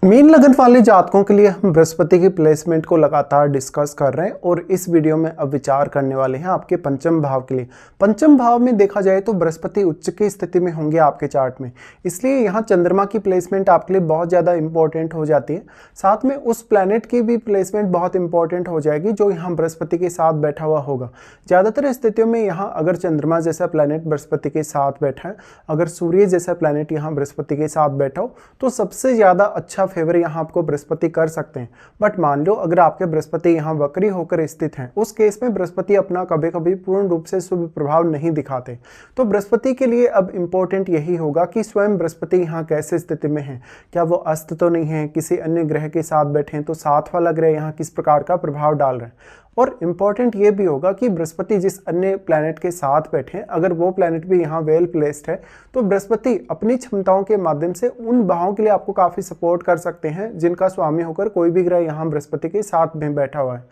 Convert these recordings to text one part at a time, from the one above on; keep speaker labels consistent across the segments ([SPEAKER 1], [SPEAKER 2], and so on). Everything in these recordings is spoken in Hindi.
[SPEAKER 1] मीन लगन वाले जातकों के लिए हम बृहस्पति की प्लेसमेंट को लगातार डिस्कस कर रहे हैं और इस वीडियो में अब विचार करने वाले हैं आपके पंचम भाव के लिए। पंचम भाव में देखा जाए तो बृहस्पति उच्च की स्थिति में होंगे आपके चार्ट में, इसलिए यहाँ चंद्रमा की प्लेसमेंट आपके लिए बहुत ज़्यादा इंपॉर्टेंट हो जाती है। साथ में उस प्लैनेट की भी प्लेसमेंट बहुत इंपॉर्टेंट हो जाएगी जो यहाँ बृहस्पति के साथ बैठा हुआ होगा। ज़्यादातर स्थितियों में यहाँ अगर चंद्रमा जैसा प्लैनेट बृहस्पति के साथ बैठा है, अगर सूर्य जैसा प्लैनेट यहाँ बृहस्पति के साथ बैठा हो तो सबसे ज़्यादा अच्छा फेवर यहाँ आपको बृहस्पति कर सकते हैं। बट मान लो अगर आपके बृहस्पति यहाँ वक्री होकर स्थित हैं, उस केस में बृहस्पति अपना कभी कभी पूर्ण रूप से शुभ प्रभाव नहीं दिखाते। तो बृहस्पति के लिए अब इंपॉर्टेंट यही होगा कि स्वयं बृहस्पति यहाँ कैसे स्थिति में है, क्या वो अस्त तो नहीं है, किसी अन्य ग्रह के साथ बैठे हैं तो साथ वाला ग्रह यहाँ किस प्रकार का प्रभाव डाल रहे हैं। और इम्पॉर्टेंट ये भी होगा कि बृहस्पति जिस अन्य प्लैनेट के साथ बैठे हैं, अगर वो प्लैनेट भी यहाँ वेल प्लेस्ड है तो बृहस्पति अपनी क्षमताओं के माध्यम से उन भावों के लिए आपको काफ़ी सपोर्ट कर सकते हैं जिनका स्वामी होकर कोई भी ग्रह यहाँ बृहस्पति के साथ में बैठा हुआ है।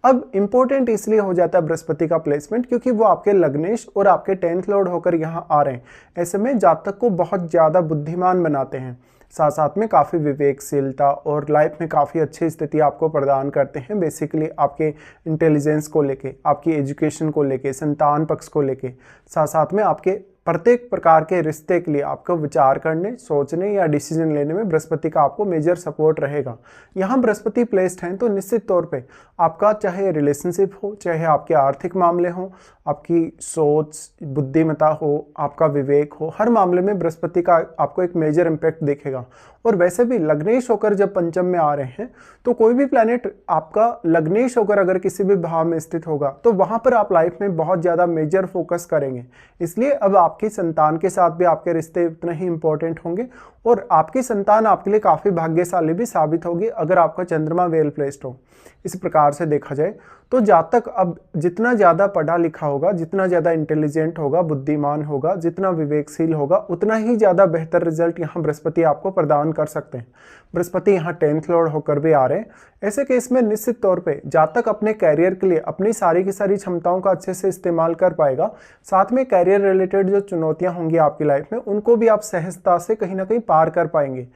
[SPEAKER 1] अब इम्पोर्टेंट इसलिए हो जाता है बृहस्पति का प्लेसमेंट क्योंकि वो आपके लग्नेश और आपके 10th लॉर्ड होकर यहाँ आ रहे हैं। ऐसे में जातक को बहुत ज़्यादा बुद्धिमान बनाते हैं, साथ साथ में काफ़ी विवेकशीलता और लाइफ में काफ़ी अच्छी स्थिति आपको प्रदान करते हैं। बेसिकली आपके इंटेलिजेंस को लेके, आपकी एजुकेशन को लेके, संतान पक्ष को लेके, साथ साथ में आपके प्रत्येक प्रकार के रिश्ते के लिए आपको विचार करने, सोचने या डिसीजन लेने में बृहस्पति का आपको मेजर सपोर्ट रहेगा। यहाँ बृहस्पति प्लेस्ड हैं तो निश्चित तौर पे आपका चाहे रिलेशनशिप हो, चाहे आपके आर्थिक मामले हो, आपकी सोच, बुद्धिमत्ता हो, आपका विवेक हो, हर मामले में बृहस्पति का आपको एक मेजर इम्पैक्ट दिखेगा। और वैसे भी लग्नेश होकर जब पंचम में आ रहे हैं तो कोई भी प्लैनेट आपका लग्नेश होकर अगर किसी भी भाव में स्थित होगा तो वहां पर आप लाइफ में बहुत ज़्यादा मेजर फोकस करेंगे। इसलिए अब आपकी संतान के साथ भी आपके रिश्ते उतने ही इंपॉर्टेंट होंगे और आपकी संतान आपके लिए काफ़ी भाग्यशाली भी साबित होगी अगर आपका चंद्रमा वेल प्लेस्ड हो। इस प्रकार से देखा जाए तो जातक अब जितना ज़्यादा पढ़ा लिखा होगा, जितना ज़्यादा इंटेलिजेंट होगा, बुद्धिमान होगा, जितना विवेकशील होगा, उतना ही ज़्यादा बेहतर रिजल्ट यहाँ बृहस्पति आपको प्रदान कर सकते हैं। बृहस्पति यहाँ 10th लॉर्ड होकर भी आ रहे हैं। ऐसे केस में निश्चित तौर पे जातक अपने कैरियर के लिए अपनी सारी की सारी क्षमताओं का अच्छे से इस्तेमाल कर पाएगा। साथ में कैरियर रिलेटेड जो चुनौतियाँ होंगी आपकी लाइफ में उनको भी आप सहजता से कहीं ना कहीं पार कर पाएंगे।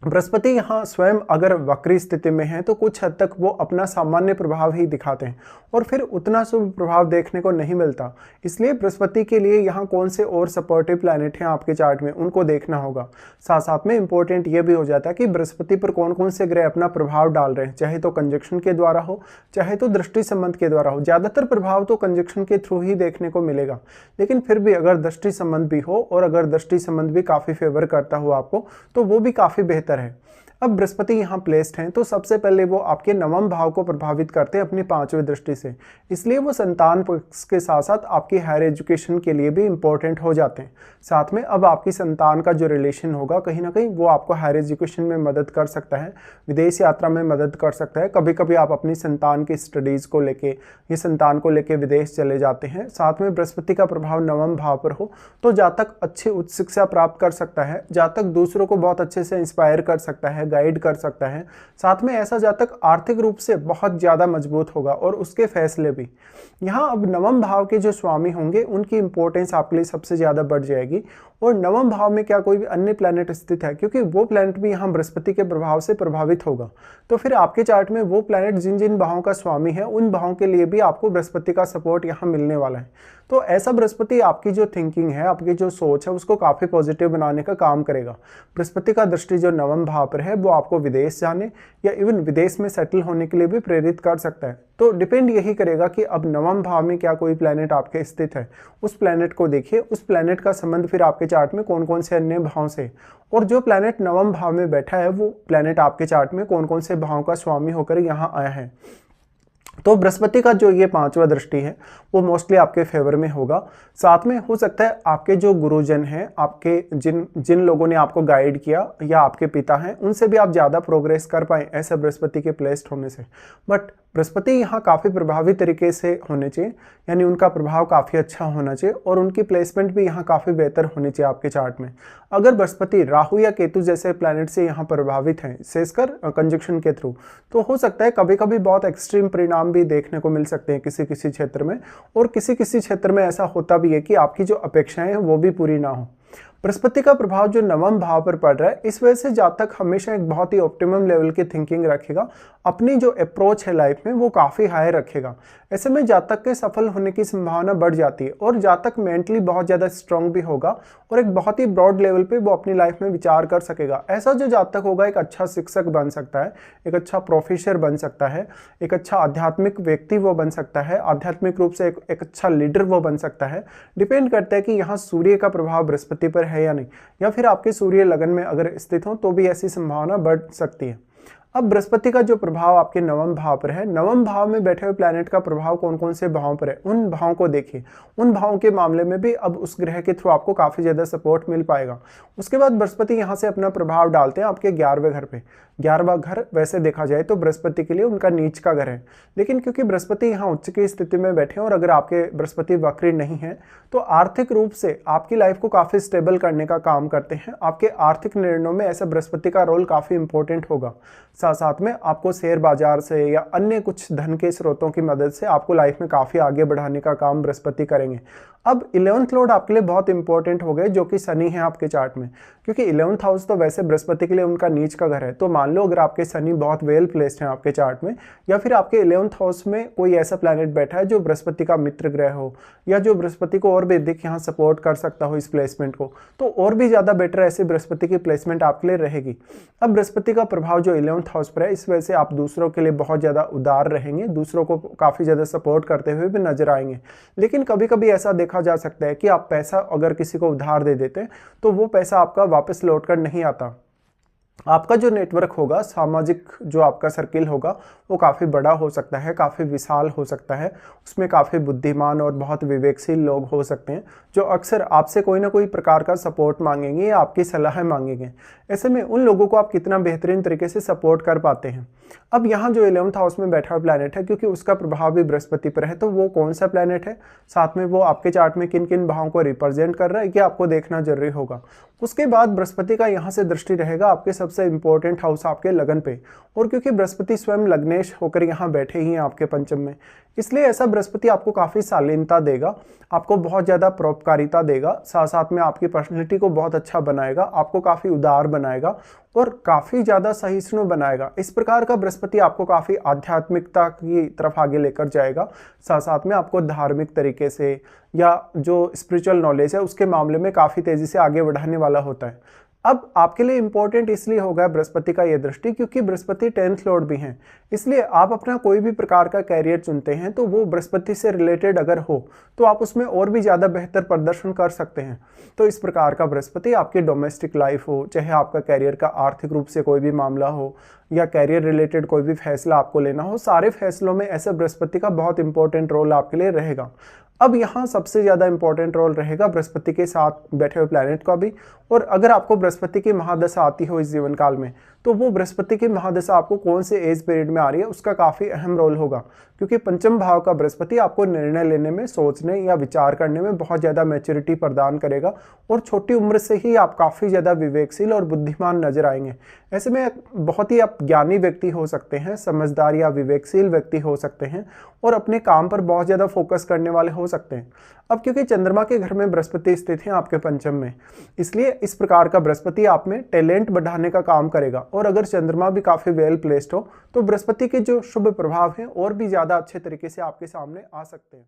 [SPEAKER 1] बृहस्पति यहाँ स्वयं अगर वक्री स्थिति में है तो कुछ हद तक वो अपना सामान्य प्रभाव ही दिखाते हैं और फिर उतना शुभ प्रभाव देखने को नहीं मिलता। इसलिए बृहस्पति के लिए यहाँ कौन से और सपोर्टिव प्लैनेट हैं आपके चार्ट में उनको देखना होगा। साथ साथ में इंपॉर्टेंट ये भी हो जाता है कि बृहस्पति पर कौन कौन से ग्रह अपना प्रभाव डाल रहे हैं, चाहे तो कंजक्शन के द्वारा हो, चाहे तो दृष्टि संबंध के द्वारा हो। ज़्यादातर प्रभाव तो कंजक्शन के थ्रू ही देखने को मिलेगा, लेकिन फिर भी अगर दृष्टि संबंध भी हो और अगर दृष्टि संबंध भी काफ़ी फेवर करता हो आपको तो वो भी काफ़ी बेहतर है। अब बृहस्पति यहाँ प्लेस्ड हैं तो सबसे पहले वो आपके नवम भाव को प्रभावित करते हैं अपनी 5वीं दृष्टि से, इसलिए वो संतान पक्ष के साथ साथ आपकी हायर एजुकेशन के लिए भी इंपॉर्टेंट हो जाते हैं। साथ में अब आपकी संतान का जो रिलेशन होगा कहीं ना कहीं वो आपको हायर एजुकेशन में मदद कर सकता है, विदेश यात्रा में मदद कर सकता है। कभी कभी आप अपनी संतान की स्टडीज़ को लेके, ये संतान को लेके विदेश चले जाते हैं। साथ में बृहस्पति का प्रभाव नवम भाव पर हो तो जातक अच्छी उच्च शिक्षा प्राप्त कर सकता है, जातक दूसरों को बहुत अच्छे से इंस्पायर कर सकता है, गाइड कर सकता है। साथ में ऐसा जातक आर्थिक रूप से बहुत ज़्यादा मजबूत होगा और उसके फैसले भी। यहाँ अब नवम भाव के जो स्वामी होंगे उनकी इंपॉर्टेंस आपके लिए सबसे ज़्यादा बढ़ जाएगी। और नवम भाव में क्या कोई भी अन्य प्लैनेट स्थित है, क्योंकि वो प्लैनेट भी यहाँ बृहस्पति के प्रभाव से प्रभावित होगा, तो फिर आपके चार्ट में वो प्लैनेट जिन जिन भावों का स्वामी है उन भावों के लिए भी आपको बृहस्पति का सपोर्ट यहाँ मिलने वाला है। तो ऐसा बृहस्पति आपकी जो थिंकिंग है, आपकी जो सोच है उसको काफ़ी पॉजिटिव बनाने का काम करेगा। बृहस्पति का दृष्टि जो नवम भाव पर है वो आपको विदेश जाने या इवन विदेश में सेटल होने के लिए भी प्रेरित कर सकता है। तो डिपेंड यही करेगा कि अब नवम भाव में क्या कोई प्लैनेट आपके स्थित है, उस प्लैनेट को देखिए, उस प्लैनेट का संबंध फिर आपके चार्ट में कौन कौन से अन्य भाव से, और जो प्लैनेट नवम भाव में बैठा है वो प्लैनेट आपके चार्ट में कौन कौन से भाव का स्वामी होकर यहाँ आया है। तो बृहस्पति का जो ये 5वां दृष्टि है वो मोस्टली आपके फेवर में होगा। साथ में हो सकता है आपके जो गुरुजन हैं, आपके जिन लोगों ने आपको गाइड किया या आपके पिता हैं, उनसे भी आप ज़्यादा प्रोग्रेस कर पाएँ ऐसे बृहस्पति के प्लेस्ड होने से। बट बृहस्पति यहाँ काफ़ी प्रभावी तरीके से होने चाहिए, यानी उनका प्रभाव काफ़ी अच्छा होना चाहिए और उनकी प्लेसमेंट भी यहाँ काफ़ी बेहतर होनी चाहिए आपके चार्ट में। अगर बृहस्पति राहु या केतु जैसे प्लैनेट से यहाँ प्रभावित हैं, विशेषकर कंजक्शन के थ्रू, तो हो सकता है कभी कभी बहुत एक्सट्रीम परिणाम भी देखने को मिल सकते हैं किसी किसी क्षेत्र में, और किसी किसी क्षेत्र में ऐसा होता भी है कि आपकी जो अपेक्षाएं हैं वो भी पूरी ना हो। बृहस्पति का प्रभाव जो नवम भाव पर पड़ रहा है, इस वजह से जातक हमेशा एक बहुत ही ऑप्टिमम लेवल की थिंकिंग रखेगा, अपनी जो अप्रोच है लाइफ में वो काफ़ी हाई रखेगा। ऐसे में जातक के सफल होने की संभावना बढ़ जाती है और जातक मेंटली बहुत ज़्यादा स्ट्रांग भी होगा और एक बहुत ही ब्रॉड लेवल पे वो अपनी लाइफ में विचार कर सकेगा। ऐसा जो जातक होगा एक अच्छा शिक्षक बन सकता है, एक अच्छा प्रोफेसर बन सकता है, एक अच्छा आध्यात्मिक व्यक्ति वो बन सकता है, आध्यात्मिक रूप से एक अच्छा लीडर वो बन सकता है। डिपेंड करता है कि यहाँ सूर्य का प्रभाव बृहस्पति पर है या नहीं, या फिर आपके सूर्य लगन में अगर स्थित हो तो भी ऐसी संभावना बढ़ सकती है। अब बृहस्पति का जो प्रभाव आपके नवम भाव पर है, नवम भाव में बैठे हुए प्लैनेट का प्रभाव कौन कौन से भावों पर है, उन भावों को देखिए। उन भावों के मामले में भी अब उस ग्रह के थ्रू आपको काफ़ी ज़्यादा सपोर्ट मिल पाएगा। उसके बाद बृहस्पति यहाँ से अपना प्रभाव डालते हैं आपके 11वें घर पे। 11वां घर वैसे देखा जाए तो बृहस्पति के लिए उनका नीच का घर है, लेकिन क्योंकि बृहस्पति यहाँ उच्च की स्थिति में बैठे हैं और अगर आपके बृहस्पति वक्री नहीं है तो आर्थिक रूप से आपकी लाइफ को काफ़ी स्टेबल करने का काम करते हैं। आपके आर्थिक निर्णयों में ऐसा बृहस्पति का रोल काफ़ी इंपॉर्टेंट होगा। साथ साथ में आपको शेयर बाजार से या अन्य कुछ धन के स्रोतों की मदद से आपको लाइफ में काफ़ी आगे बढ़ाने का काम बृहस्पति करेंगे। अब 11th लॉर्ड आपके लिए बहुत इंपॉर्टेंट हो गए, जो कि शनि है आपके चार्ट में, क्योंकि 11th हाउस तो वैसे बृहस्पति के लिए उनका नीच का घर है। तो मान लो अगर आपके शनि बहुत वेल प्लेस्ड हैं आपके चार्ट में, या फिर आपके 11th हाउस में कोई ऐसा प्लैनेट बैठा है जो बृहस्पति का मित्र ग्रह हो, या जो बृहस्पति को और भी अधिक यहाँ सपोर्ट कर सकता हो इस प्लेसमेंट को, तो और भी ज़्यादा बेटर ऐसे बृहस्पति की प्लेसमेंट आपके लिए रहेगी। अब बृहस्पति का प्रभाव जो 11th हाउस पर है, इस वजह से आप दूसरों के लिए बहुत ज़्यादा उदार रहेंगे, दूसरों को काफ़ी ज़्यादा सपोर्ट करते हुए भी नजर आएंगे। लेकिन कभी कभी ऐसा देखा जा सकता है कि आप पैसा अगर किसी को उधार दे देते हैं तो वो पैसा आपका वापस लौट कर नहीं आता। आपका जो नेटवर्क होगा, सामाजिक जो आपका सर्किल होगा, वो काफ़ी बड़ा हो सकता है, काफ़ी विशाल हो सकता है। उसमें काफ़ी बुद्धिमान और बहुत विवेकशील लोग हो सकते हैं जो अक्सर आपसे कोई ना कोई प्रकार का सपोर्ट मांगेंगे या आपकी सलाह मांगेंगे। ऐसे में उन लोगों को आप कितना बेहतरीन तरीके से सपोर्ट कर पाते हैं। अब यहाँ जो 11th हाउस में बैठा हुआ प्लैनेट है, क्योंकि उसका प्रभाव भी बृहस्पति पर है, तो वो कौन सा प्लैनेट है, साथ में वो आपके चार्ट में किन किन भावों को रिप्रेजेंट कर रहा है, ये आपको देखना जरूरी होगा। उसके बाद बृहस्पति का यहाँ से दृष्टि रहेगा आपके सबसे इंपॉर्टेंट हाउस आपके लगन पे, और क्योंकि बृहस्पति स्वयं लग्नेश होकर यहाँ बैठे ही हैं आपके पंचम में, इसलिए ऐसा बृहस्पति आपको काफ़ी शालीनता देगा, आपको बहुत ज़्यादा परोपकारिता देगा, साथ साथ में आपकी पर्सनैलिटी को बहुत अच्छा बनाएगा, आपको काफ़ी उदार बनाएगा और काफ़ी ज़्यादा सहिष्णु बनाएगा। इस प्रकार का बृहस्पति आपको काफ़ी आध्यात्मिकता की तरफ आगे लेकर जाएगा, साथ साथ में आपको धार्मिक तरीके से या जो स्पिरिचुअल नॉलेज है उसके मामले में काफ़ी तेज़ी से आगे बढ़ाने वाला होता है। अब आपके लिए इंपॉर्टेंट इसलिए होगा बृहस्पति का ये दृष्टि, क्योंकि बृहस्पति 10th लॉर्ड भी हैं। इसलिए आप अपना कोई भी प्रकार का कैरियर चुनते हैं तो वो बृहस्पति से रिलेटेड अगर हो तो आप उसमें और भी ज़्यादा बेहतर प्रदर्शन कर सकते हैं। तो इस प्रकार का बृहस्पति आपकी डोमेस्टिक लाइफ हो, चाहे आपका कैरियर का आर्थिक रूप से कोई भी मामला हो या कैरियर रिलेटेड कोई भी फैसला आपको लेना हो, सारे फैसलों में ऐसे बृहस्पति का बहुत इंपॉर्टेंट रोल आपके लिए रहेगा। अब यहाँ सबसे ज़्यादा इंपॉर्टेंट रोल रहेगा बृहस्पति के साथ बैठे हुए प्लैनेट का भी, और अगर आपको बृहस्पति की महादशा आती हो इस जीवन काल में, तो वो बृहस्पति की महादशा आपको कौन से एज पीरियड में आ रही है उसका काफ़ी अहम रोल होगा, क्योंकि पंचम भाव का बृहस्पति आपको निर्णय लेने में, सोचने या विचार करने में बहुत ज़्यादा मैच्योरिटी प्रदान करेगा, और छोटी उम्र से ही आप काफ़ी ज़्यादा विवेकशील और बुद्धिमान नजर आएंगे। ऐसे में बहुत ही आप ज्ञानी व्यक्ति हो सकते हैं, समझदार या विवेकशील व्यक्ति हो सकते हैं, और अपने काम पर बहुत ज़्यादा फोकस करने वाले हो सकते हैं। अब क्योंकि चंद्रमा के घर में बृहस्पति स्थित है आपके पंचम में, इसलिए इस प्रकार का बृहस्पति आप में टैलेंट बढ़ाने का काम करेगा, और अगर चंद्रमा भी काफ़ी वेल प्लेस्ड हो तो बृहस्पति के जो शुभ प्रभाव हैं और भी ज़्यादा अच्छे तरीके से आपके सामने आ सकते हैं।